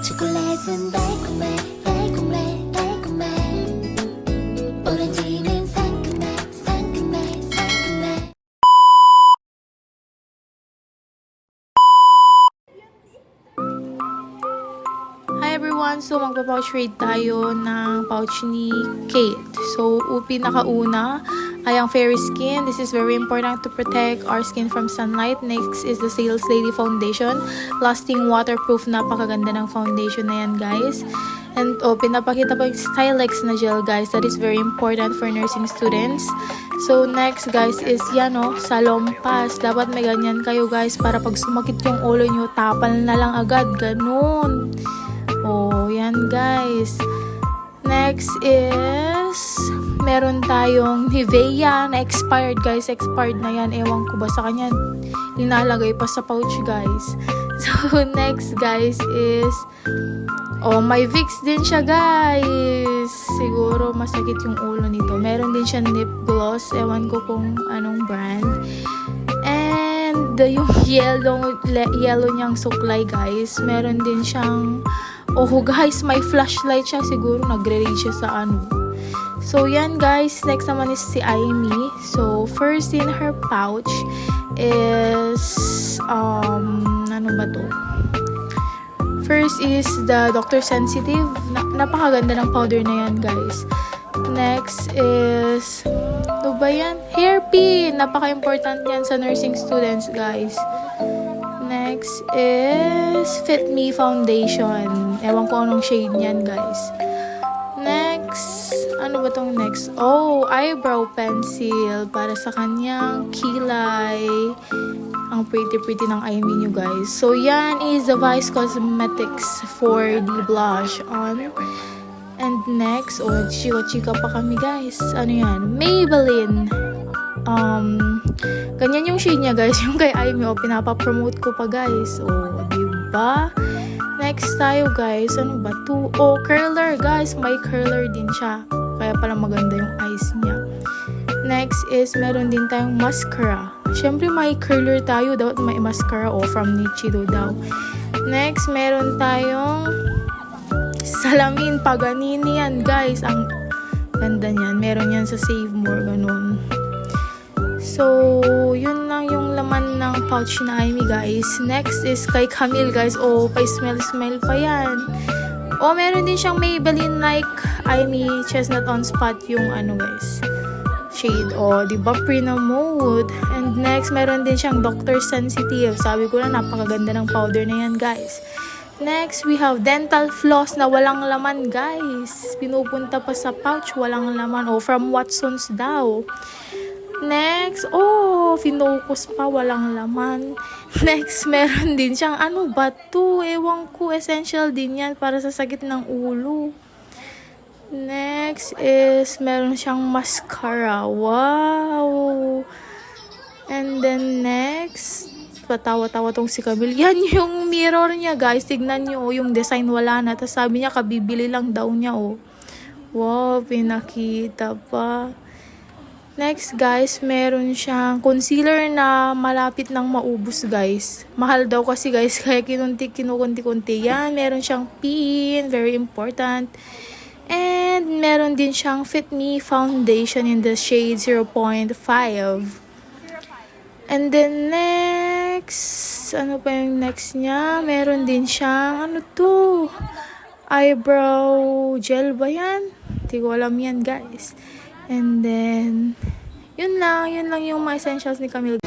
초콜릿은 달콤해 달콤해 달콤해 오렌지는 상큼해 상큼해 상큼해. Hi everyone! So magpa-pouch trade tayo ng pouch ni Kate. So pinakauna ay ang Fairy Skin. This is very important to protect our skin from sunlight. Next is the Sales Lady Foundation. Lasting waterproof, napakaganda ng foundation na yan guys. And pinapakita pa yung Stylex na gel guys. That is very important for nursing students. So next guys is yan Salompas. Dapat may ganyan kayo guys para pag sumakit yung ulo nyo, tapal na lang agad. Ganun. Yan guys. Next is meron tayong Nivea na expired guys. Expired na yan. Ewan ko ba sa kanya. Linalagay pa sa pouch guys. So next guys is may Vicks din siya guys. Siguro masakit yung ulo nito. Meron din siya lip gloss. Ewan ko kung anong brand. And yung yellow niyang suklay guys. Meron din siyang guys, may flashlight siya. Siguro nagre-read siya sa So yan guys. Next naman is si Amy. So first in her pouch is ano ba to? First is the Dr. Sensitive. Napakaganda ng powder na yan guys. Next is ano ba yan? Hairpin. Napaka-important yan sa nursing students guys. Next is Fit Me Foundation. Ewan ko anong shade niyan guys. Next, ano ba tong next? Eyebrow pencil para sa kanyang kilay. Ang pretty ng Amy nyo guys. So yan is the Vice Cosmetics for the blush on. And next, chika pa kami guys. Ano yan? Maybelline. Ganyan yung shade niya guys. Yung kay Amy, pinapapromote ko pa guys. Diba? Next tayo guys. Ano ba to? Curler guys. May curler din siya. Kaya pala maganda yung eyes niya. Next is meron din tayong mascara. Syempre may curler tayo. Dapat may mascara from Nichido daw. Next, meron tayong salamin Paganini yan guys. Ang ganda niyan. Meron yan sa Save More. Ganun. So, yun lang yung laman ng pouch na Amy guys. Next is kay Camille guys. Pa-smell pa yan. Meron din siyang Maybelline like Amy Chestnut on Spot yung guys. Shade. Diba? Pre-na-mode. And next, meron din siyang Dr. Sensitive. Sabi ko na, napakaganda ng powder na yan guys. Next, we have dental floss na walang laman guys. Pinupunta pa sa pouch, walang laman. From Watsons daw. Next, finocus pa, walang laman. Next, meron din siyang ano ba to? Ewan ko, essential din yan para sa sakit ng ulo. Next is meron siyang mascara. Wow! And then next, patawa-tawa tong si Camille. Yan yung mirror niya guys. Tignan nyo, yung design wala na. Tapos sabi niya, kabibili lang daw niya Wow, pinakita pa. Next guys, meron siyang concealer na malapit nang maubos guys. Mahal daw kasi guys, kaya kinukunti-kunti yan. Meron siyang pin, very important. And meron din siyang Fit Me Foundation in the shade 0.5. And then next, ano pa yung next niya? Meron din siyang, ano to? Eyebrow gel ba yan? Hindi ko alam yan guys. And then, yun lang yung mga essentials ni Camille.